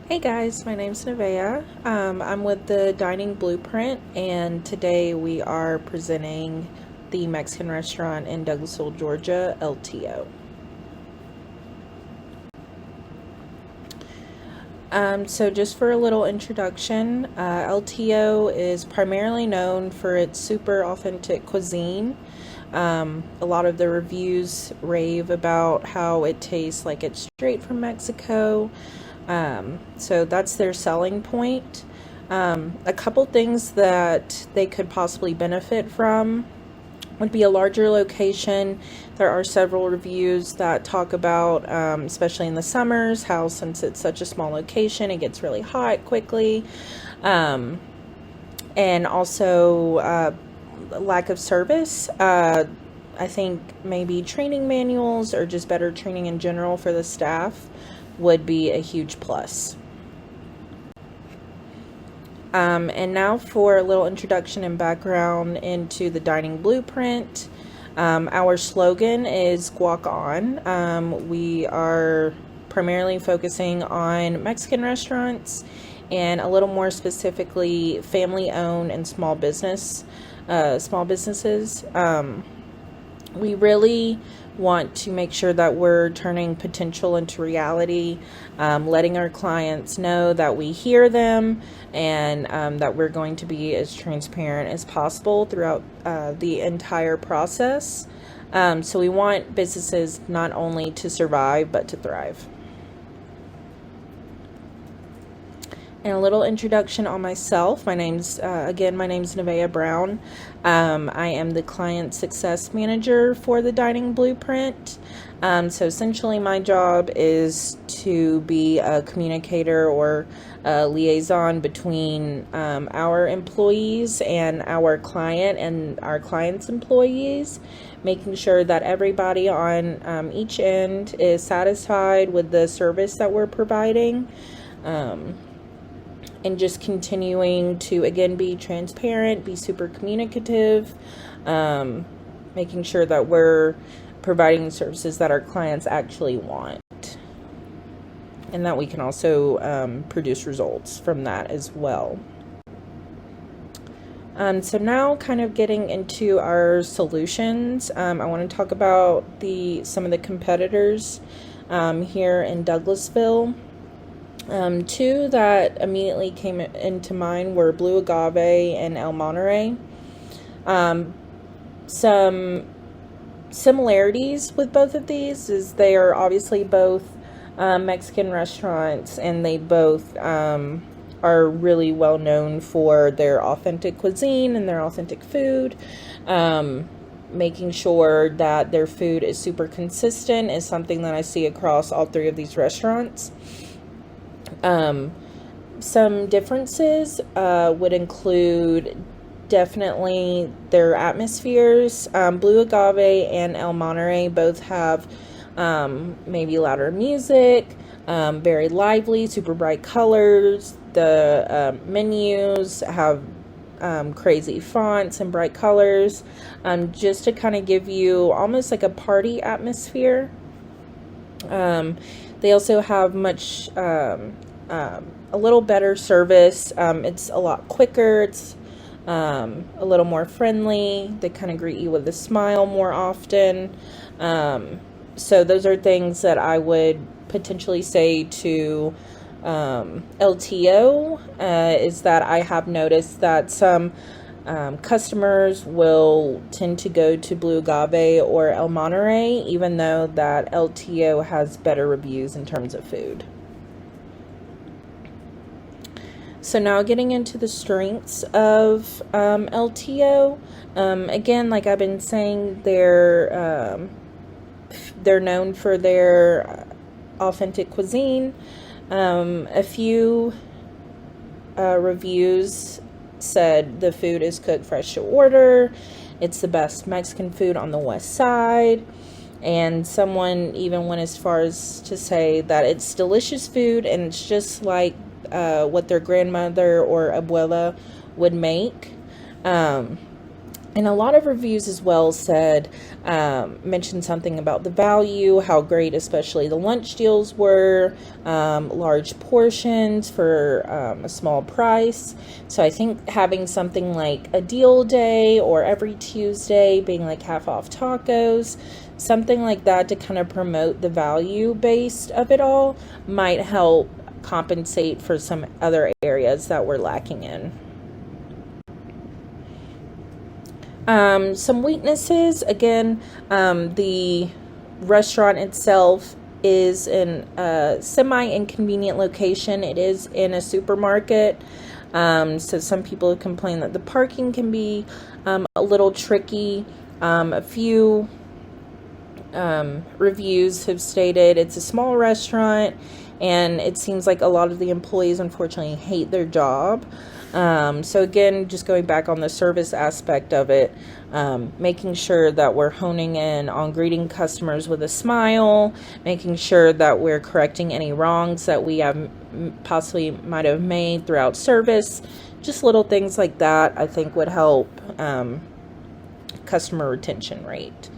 Hey guys, my name's Nevaeh. I'm with the Dining Blueprint, and today we are presenting the Mexican restaurant in Douglasville, Georgia, LTO. So just for a little introduction, LTO is primarily known for its super authentic cuisine. A lot of the reviews rave about how it tastes like it's straight from Mexico. So that's their selling point. A couple things that they could possibly benefit from would be a larger location. There are several reviews that talk about, especially in the summers, how since it's such a small location, it gets really hot quickly. And also lack of service. I think maybe training manuals or just better training in general for the staff would be a huge plus. And now for a little introduction and background into the Dining Blueprint. Our slogan is Guac On. We are primarily focusing on Mexican restaurants and a little more specifically family-owned and small businesses. We really want to make sure that we're turning potential into reality, letting our clients know that we hear them and that we're going to be as transparent as possible throughout the entire process. So we want businesses not only to survive but to thrive. And a little introduction on myself. My name's Nevaeh Brown. I am the client success manager for the Dining Blueprint. So essentially my job is to be a communicator or a liaison between our employees and our client and our client's employees, making sure that everybody on each end is satisfied with the service that we're providing. And just continuing to, again, be transparent, be super communicative, making sure that we're providing services that our clients actually want, and that we can also produce results from that as well. So now kind of getting into our solutions, I want to talk about some of the competitors here in Douglasville. Two that immediately came into mind were Blue Agave and El Monterey. Some similarities with both of these is they are obviously both Mexican restaurants, and they both are really well known for their authentic cuisine and their authentic food. Making sure that their food is super consistent is something that I see across all three of these restaurants. Some differences would include definitely their atmospheres. Blue Agave and El Monterey both have maybe louder music, very lively, super bright colors. The menus have crazy fonts and bright colors, just to kind of give you almost like a party atmosphere. They also have much a little better service. It's a lot quicker. It's a little more friendly. They kind of greet you with a smile more often. So those are things that I would potentially say to LTO, is that I have noticed that some customers will tend to go to Blue Agave or El Monterey, even though that LTO has better reviews in terms of food. So now getting into the strengths of LTO. Again, like I've been saying, they're known for their authentic cuisine. A few reviews said the food is cooked fresh to order. It's the best Mexican food on the West Side. And someone even went as far as to say that it's delicious food and it's just like what their grandmother or abuela would make. And a lot of reviews as well said, mentioned something about the value, how great especially the lunch deals were, large portions for a small price. So I think having something like a deal day or every Tuesday being like half off tacos, something like that to kind of promote the value based of it all might help compensate for some other areas that we're lacking in. Some weaknesses, again, the restaurant itself is in a semi-inconvenient location. It is in a supermarket. So some people have complained that the parking can be a little tricky. A few reviews have stated it's a small restaurant, and it seems like a lot of the employees unfortunately hate their job. So again, just going back on the service aspect of it, making sure that we're honing in on greeting customers with a smile, making sure that we're correcting any wrongs that we have possibly might have made throughout service. Just little things like that I think would help customer retention rate.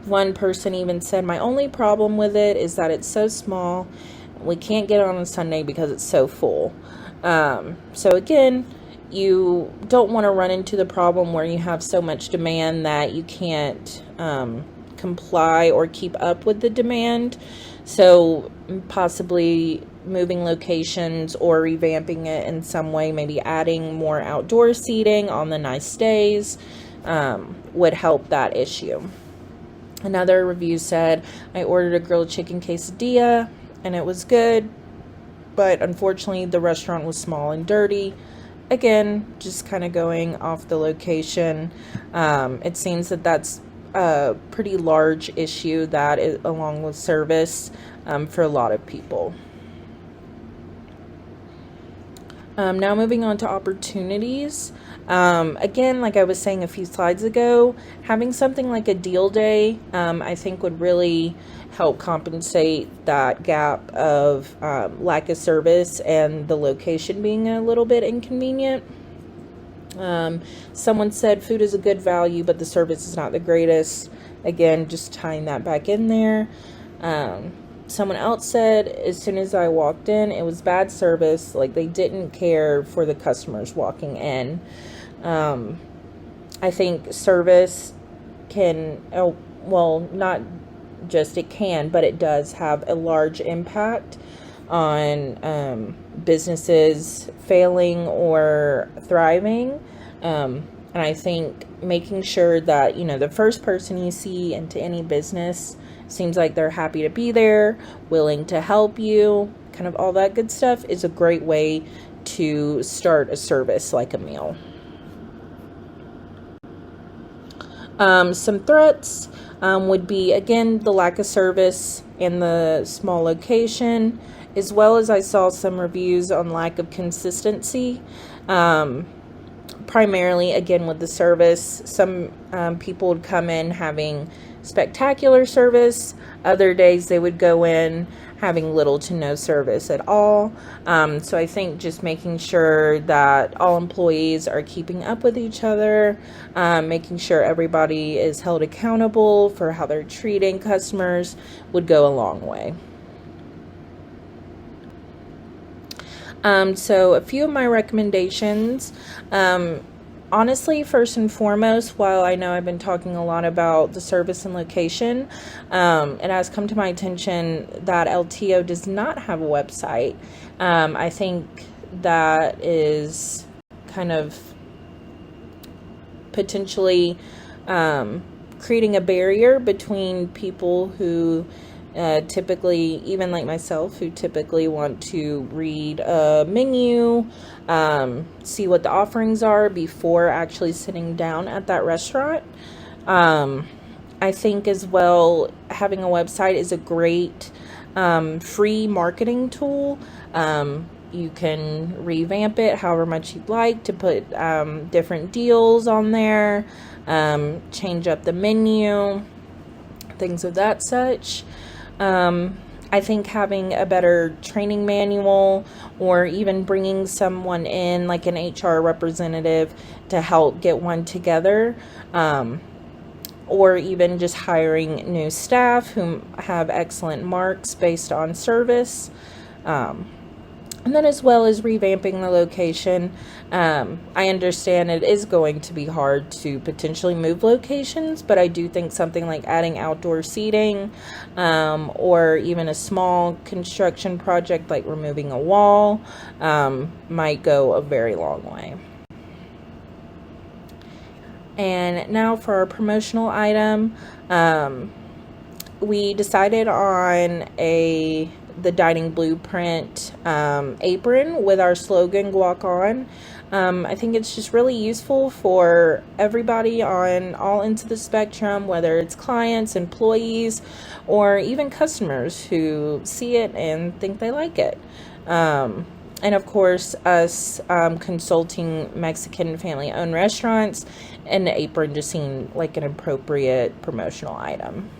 One person even said, my only problem with it is that it's so small. We can't get it on a Sunday because it's so full. So again, you don't want to run into the problem where you have so much demand that you can't comply or keep up with the demand. So possibly moving locations or revamping it in some way, maybe adding more outdoor seating on the nice days would help that issue. Another review said, I ordered a grilled chicken quesadilla and it was good, but unfortunately the restaurant was small and dirty. Again, just kind of going off the location. It seems that that's a pretty large issue that is, along with service, for a lot of people. Now moving on to opportunities. Again, like I was saying a few slides ago, having something like a deal day, I think would really help compensate that gap of lack of service and the location being a little bit inconvenient. Someone said food is a good value, but the service is not the greatest. Again, just tying that back in there. Someone else said, as soon as I walked in, it was bad service. Like, they didn't care for the customers walking in. I think service can, not just it can, but it does have a large impact on businesses failing or thriving. And I think making sure that, the first person you see into any business seems like they're happy to be there, willing to help you, kind of all that good stuff is a great way to start a service like a meal. Some threats would be, again, the lack of service and the small location, as well as I saw some reviews on lack of consistency. Primarily, again, with the service, some people would come in having spectacular service. Other days they would go in having little to no service at all. So I think just making sure that all employees are keeping up with each other, making sure everybody is held accountable for how they're treating customers would go a long way. So a few of my recommendations, honestly, first and foremost, while I know I've been talking a lot about the service and location, it has come to my attention that LTO does not have a website. I think that is kind of potentially creating a barrier between people who typically, even like myself, who typically want to read a menu, see what the offerings are before actually sitting down at that restaurant. I think as well, having a website is a great free marketing tool. You can revamp it however much you'd like to put different deals on there, change up the menu, things of that such. I think having a better training manual or even bringing someone in, like an HR representative, to help get one together, or even just hiring new staff who have excellent marks based on service. And then, as well as revamping the location. I understand it is going to be hard to potentially move locations, but I do think something like adding outdoor seating, or even a small construction project like removing a wall, might go a very long way. And now for our promotional item, we decided on the Dining Blueprint apron with our slogan, Guac On. I think it's just really useful for everybody on all ends of the spectrum, whether it's clients, employees, or even customers who see it and think they like it. And of course, us consulting Mexican family-owned restaurants, and the apron just seemed like an appropriate promotional item.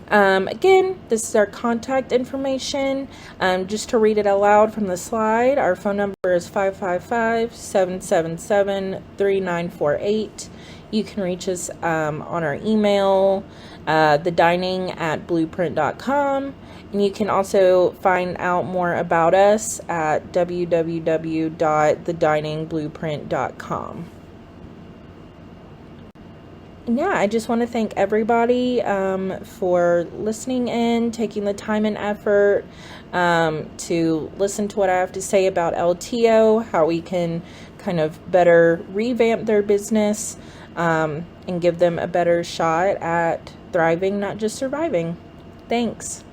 Again, this is our contact information. Just to read it aloud from the slide, our phone number is 555-777-3948. You can reach us on our email, thedining@blueprint.com. And you can also find out more about us at www.thediningblueprint.com. Yeah, I just want to thank everybody for listening in, taking the time and effort to listen to what I have to say about LTO, how we can kind of better revamp their business, and give them a better shot at thriving, not just surviving. Thanks.